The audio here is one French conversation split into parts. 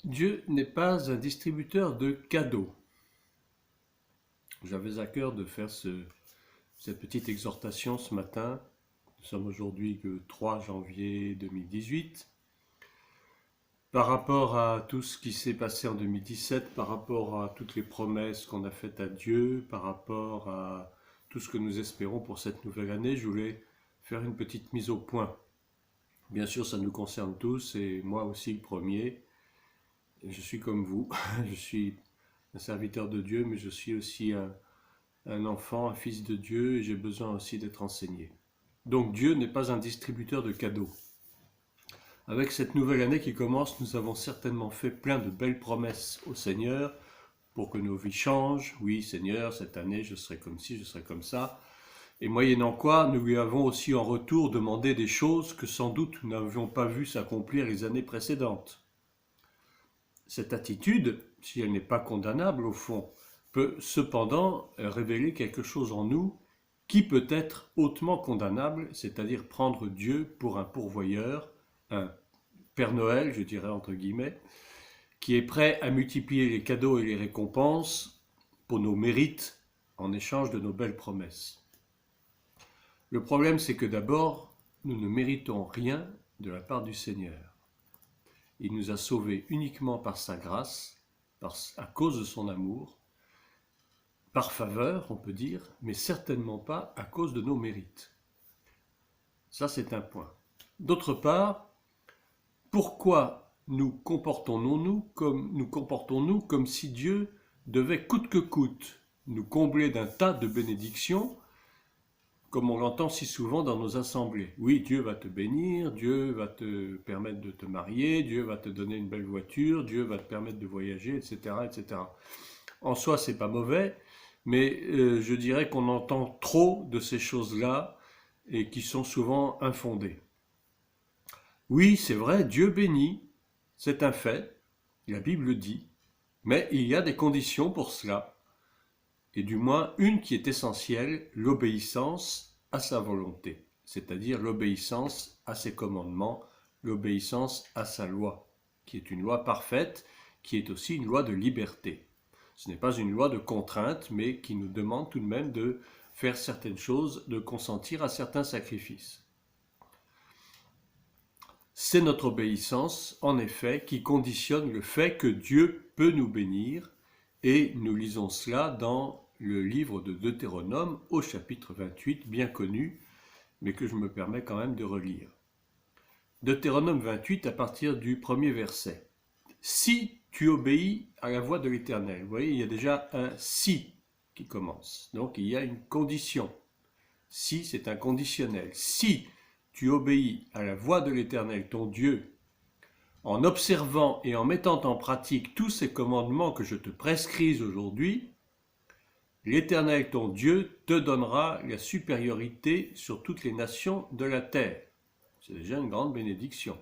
Dieu n'est pas un distributeur de cadeaux. J'avais à cœur de faire cette petite exhortation ce matin. Nous sommes aujourd'hui le 3 janvier 2018. Par rapport à tout ce qui s'est passé en 2017, par rapport à toutes les promesses qu'on a faites à Dieu, par rapport à tout ce que nous espérons pour cette nouvelle année, je voulais faire une petite mise au point. Bien sûr, ça nous concerne tous et moi aussi le premier. Je suis comme vous, je suis un serviteur de Dieu, mais je suis aussi un enfant, un fils de Dieu, et j'ai besoin aussi d'être enseigné. Donc Dieu n'est pas un distributeur de cadeaux. Avec cette nouvelle année qui commence, nous avons certainement fait plein de belles promesses au Seigneur pour que nos vies changent. Oui, Seigneur, cette année, je serai comme ci, je serai comme ça. Et moyennant quoi, nous lui avons aussi en retour demandé des choses que sans doute nous n'avions pas vu s'accomplir les années précédentes. Cette attitude, si elle n'est pas condamnable au fond, peut cependant révéler quelque chose en nous qui peut être hautement condamnable, c'est-à-dire prendre Dieu pour un pourvoyeur, un Père Noël, je dirais entre guillemets, qui est prêt à multiplier les cadeaux et les récompenses pour nos mérites en échange de nos belles promesses. Le problème, c'est que d'abord, nous ne méritons rien de la part du Seigneur. Il nous a sauvés uniquement par sa grâce, à cause de son amour, par faveur, on peut dire, mais certainement pas à cause de nos mérites. Ça, c'est un point. D'autre part, pourquoi nous comportons-nous comme si Dieu devait coûte que coûte nous combler d'un tas de bénédictions, comme on l'entend si souvent dans nos assemblées. Oui, Dieu va te bénir, Dieu va te permettre de te marier, Dieu va te donner une belle voiture, Dieu va te permettre de voyager, etc., etc. En soi, c'est pas mauvais, mais je dirais qu'on entend trop de ces choses-là et qui sont souvent infondées. Oui, c'est vrai, Dieu bénit, c'est un fait, la Bible le dit, mais il y a des conditions pour cela, et du moins une qui est essentielle, l'obéissance à sa volonté, c'est-à-dire l'obéissance à ses commandements, l'obéissance à sa loi, qui est une loi parfaite, qui est aussi une loi de liberté. Ce n'est pas une loi de contrainte, mais qui nous demande tout de même de faire certaines choses, de consentir à certains sacrifices. C'est notre obéissance, en effet, qui conditionne le fait que Dieu peut nous bénir, et nous lisons cela dans le livre de Deutéronome au chapitre 28, bien connu, mais que je me permets quand même de relire. Deutéronome 28 à partir du premier verset. Si tu obéis à la voix de l'Éternel, vous voyez, il y a déjà un si qui commence, donc il y a une condition. Si, c'est un conditionnel. Si tu obéis à la voix de l'Éternel, ton Dieu, en observant et en mettant en pratique tous ces commandements que je te prescris aujourd'hui, l'Éternel, ton Dieu, te donnera la supériorité sur toutes les nations de la terre. C'est déjà une grande bénédiction.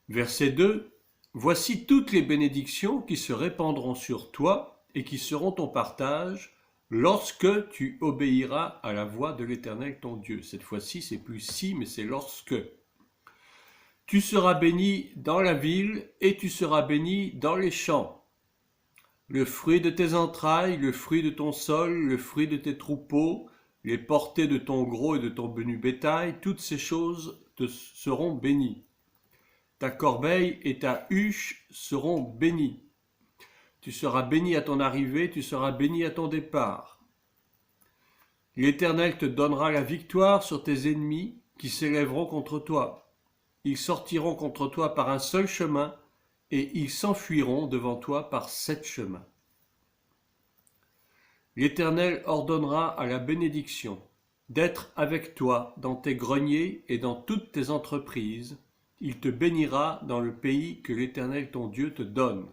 Verset 2. Voici toutes les bénédictions qui se répandront sur toi et qui seront ton partage lorsque tu obéiras à la voix de l'Éternel ton Dieu. Cette fois-ci, c'est plus si, mais c'est lorsque. Tu seras béni dans la ville et tu seras béni dans les champs. Le fruit de tes entrailles, le fruit de ton sol, le fruit de tes troupeaux, les portées de ton gros et de ton menu bétail, toutes ces choses te seront bénies. Ta corbeille et ta huche seront bénies. Tu seras béni à ton arrivée, tu seras béni à ton départ. L'Éternel te donnera la victoire sur tes ennemis qui s'élèveront contre toi. Ils sortiront contre toi par un seul chemin et ils s'enfuiront devant toi par 7 chemins. L'Éternel ordonnera à la bénédiction d'être avec toi dans tes greniers et dans toutes tes entreprises. Il te bénira dans le pays que l'Éternel ton Dieu te donne.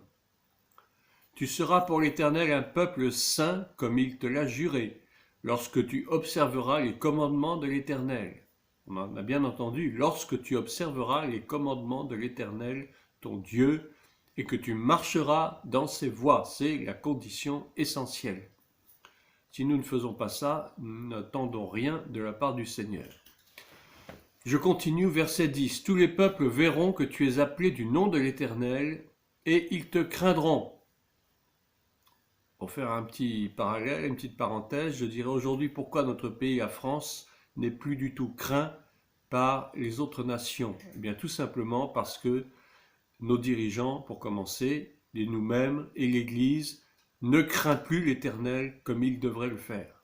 Tu seras pour l'Éternel un peuple saint comme il te l'a juré, lorsque tu observeras les commandements de l'Éternel. On a bien entendu, lorsque tu observeras les commandements de l'Éternel, ton Dieu, et que tu marcheras dans ses voies, c'est la condition essentielle. Si nous ne faisons pas ça, nous n'attendons rien de la part du Seigneur. Je continue, verset 10. Tous les peuples verront que tu es appelé du nom de l'Éternel, et ils te craindront. Pour faire un petit parallèle, une petite parenthèse, je dirais aujourd'hui pourquoi notre pays, la France, n'est plus du tout craint par les autres nations. Eh bien, tout simplement parce que nos dirigeants, pour commencer, et nous-mêmes et l'Église, ne craint plus l'Éternel comme il devrait le faire.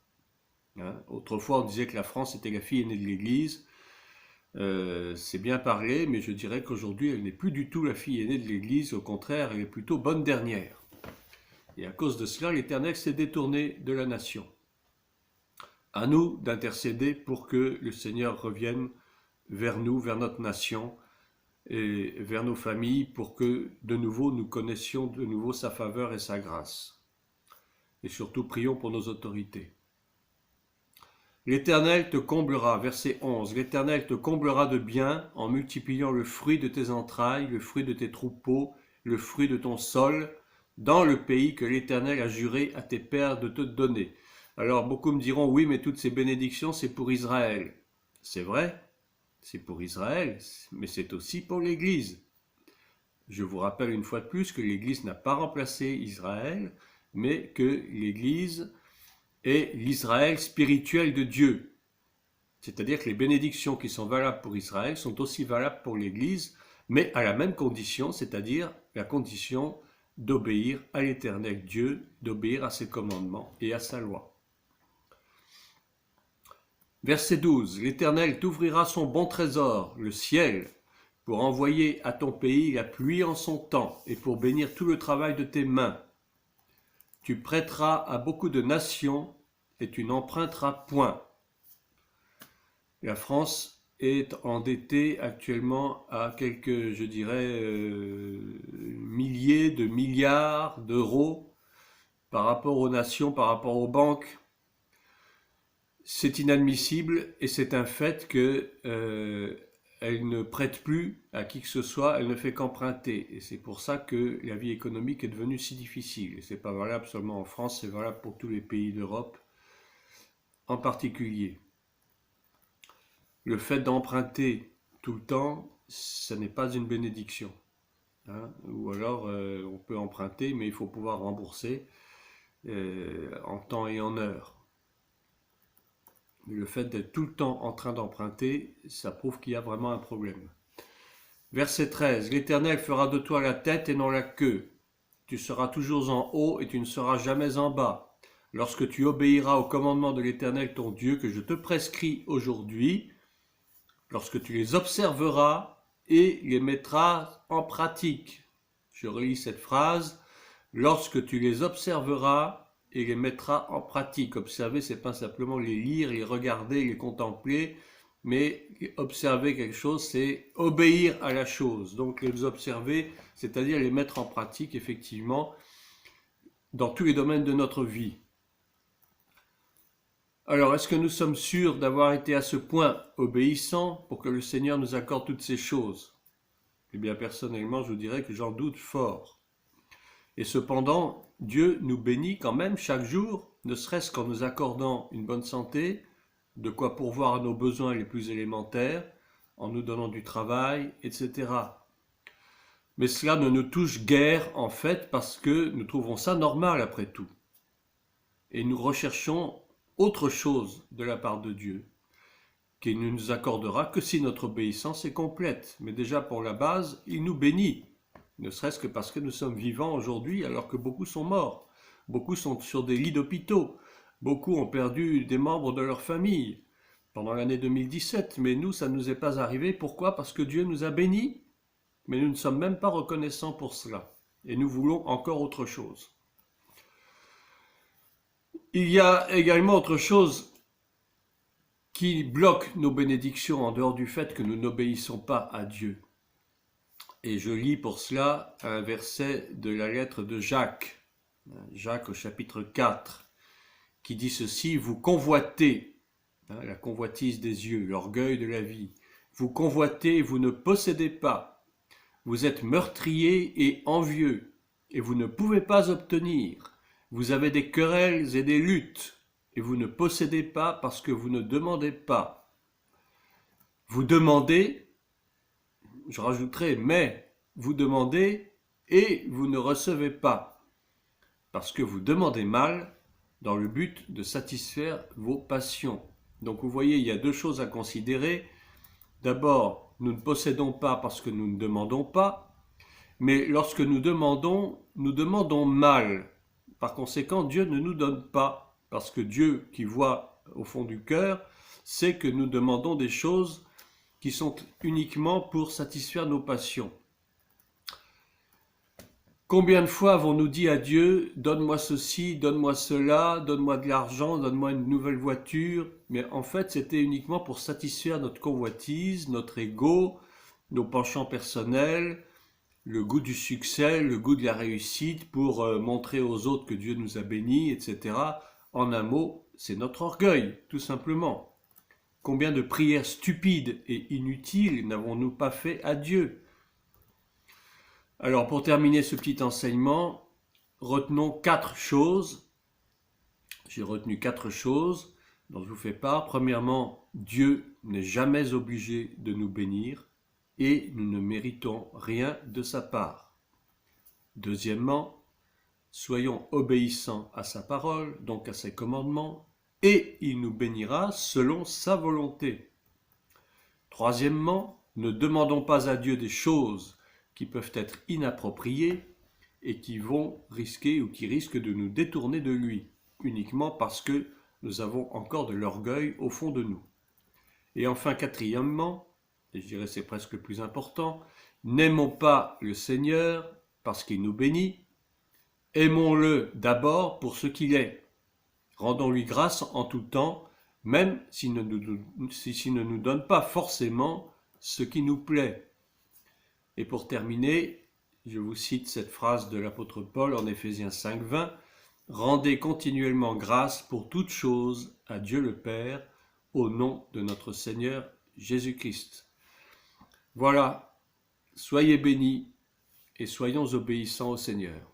Autrefois, on disait que la France était la fille aînée de l'Église. C'est bien parlé, mais je dirais qu'aujourd'hui, elle n'est plus du tout la fille aînée de l'Église. Au contraire, elle est plutôt bonne dernière. Et à cause de cela, l'Éternel s'est détourné de la nation. À nous d'intercéder pour que le Seigneur revienne vers nous, vers notre nation et vers nos familles, pour que de nouveau nous connaissions de nouveau sa faveur et sa grâce. Et surtout, prions pour nos autorités. L'Éternel te comblera, verset 11, l'Éternel te comblera de bien en multipliant le fruit de tes entrailles, le fruit de tes troupeaux, le fruit de ton sol, dans le pays que l'Éternel a juré à tes pères de te donner. Alors beaucoup me diront, oui, mais toutes ces bénédictions, c'est pour Israël. C'est vrai, c'est pour Israël, mais c'est aussi pour l'Église. Je vous rappelle une fois de plus que l'Église n'a pas remplacé Israël, mais que l'Église est l'Israël spirituel de Dieu. C'est-à-dire que les bénédictions qui sont valables pour Israël sont aussi valables pour l'Église, mais à la même condition, c'est-à-dire la condition d'obéir à l'Éternel Dieu, d'obéir à ses commandements et à sa loi. Verset 12. L'Éternel t'ouvrira son bon trésor, le ciel, pour envoyer à ton pays la pluie en son temps et pour bénir tout le travail de tes mains. Tu prêteras à beaucoup de nations et tu n'emprunteras point. La France est endettée actuellement à quelques, je dirais, milliers de milliards d'euros par rapport aux nations, par rapport aux banques. C'est inadmissible et c'est un fait que elle ne prête plus à qui que ce soit, elle ne fait qu'emprunter. Et c'est pour ça que la vie économique est devenue si difficile. Et ce n'est pas valable seulement en France, c'est valable pour tous les pays d'Europe en particulier. Le fait d'emprunter tout le temps, ce n'est pas une bénédiction. Ou alors, on peut emprunter, mais il faut pouvoir rembourser en temps et en heure. Le fait d'être tout le temps en train d'emprunter, ça prouve qu'il y a vraiment un problème. Verset 13. L'Éternel fera de toi la tête et non la queue. Tu seras toujours en haut et tu ne seras jamais en bas. Lorsque tu obéiras aux commandements de l'Éternel ton Dieu que je te prescris aujourd'hui, lorsque tu les observeras et les mettras en pratique. Je relis cette phrase. Lorsque tu les observeras et les mettras en pratique. Observer, c'est pas simplement les lire, les regarder, les contempler, mais observer quelque chose, c'est obéir à la chose. Donc les observer, c'est-à-dire les mettre en pratique, effectivement, dans tous les domaines de notre vie. Alors, est-ce que nous sommes sûrs d'avoir été à ce point obéissants pour que le Seigneur nous accorde toutes ces choses? Eh bien, personnellement, je vous dirais que j'en doute fort. Et cependant, Dieu nous bénit quand même chaque jour, ne serait-ce qu'en nous accordant une bonne santé, de quoi pourvoir à nos besoins les plus élémentaires, en nous donnant du travail, etc. Mais cela ne nous touche guère en fait parce que nous trouvons ça normal après tout. Et nous recherchons autre chose de la part de Dieu, qu'il ne nous accordera que si notre obéissance est complète. Mais déjà pour la base, il nous bénit. Ne serait-ce que parce que nous sommes vivants aujourd'hui alors que beaucoup sont morts. Beaucoup sont sur des lits d'hôpitaux. Beaucoup ont perdu des membres de leur famille pendant l'année 2017. Mais nous, ça ne nous est pas arrivé. Pourquoi? Parce que Dieu nous a bénis. Mais nous ne sommes même pas reconnaissants pour cela. Et nous voulons encore autre chose. Il y a également autre chose qui bloque nos bénédictions en dehors du fait que nous n'obéissons pas à Dieu. Et je lis pour cela un verset de la lettre de Jacques, Jacques au chapitre 4, qui dit ceci: vous convoitez, la convoitise des yeux, l'orgueil de la vie, vous convoitez, vous ne possédez pas, vous êtes meurtriers et envieux, et vous ne pouvez pas obtenir, vous avez des querelles et des luttes, et vous ne possédez pas parce que vous ne demandez pas. Vous demandez, je rajouterai, mais vous demandez et vous ne recevez pas, parce que vous demandez mal dans le but de satisfaire vos passions. Donc vous voyez, il y a deux choses à considérer. D'abord, nous ne possédons pas parce que nous ne demandons pas, mais lorsque nous demandons mal. Par conséquent, Dieu ne nous donne pas, parce que Dieu, qui voit au fond du cœur, sait que nous demandons des choses qui sont uniquement pour satisfaire nos passions. Combien de fois avons-nous dit à Dieu, donne-moi ceci, donne-moi cela, donne-moi de l'argent, donne-moi une nouvelle voiture, mais en fait c'était uniquement pour satisfaire notre convoitise, notre ego, nos penchants personnels, le goût du succès, le goût de la réussite, pour montrer aux autres que Dieu nous a bénis, etc. En un mot, c'est notre orgueil, tout simplement. Combien de prières stupides et inutiles n'avons-nous pas fait à Dieu? Alors, pour terminer ce petit enseignement, retenons 4 choses. J'ai retenu 4 choses dont je vous fais part. Premièrement, Dieu n'est jamais obligé de nous bénir et nous ne méritons rien de sa part. Deuxièmement, soyons obéissants à sa parole, donc à ses commandements, et il nous bénira selon sa volonté. Troisièmement, ne demandons pas à Dieu des choses qui peuvent être inappropriées et qui vont risquer ou qui risquent de nous détourner de lui, uniquement parce que nous avons encore de l'orgueil au fond de nous. Et enfin, quatrièmement, et je dirais c'est presque le plus important, n'aimons pas le Seigneur parce qu'il nous bénit, aimons-le d'abord pour ce qu'il est. Rendons-lui grâce en tout temps, même s'il ne nous donne pas forcément ce qui nous plaît. Et pour terminer, je vous cite cette phrase de l'apôtre Paul en Éphésiens 5:20, « Rendez continuellement grâce pour toutes choses à Dieu le Père, au nom de notre Seigneur Jésus-Christ. » Voilà, soyez bénis et soyons obéissants au Seigneur.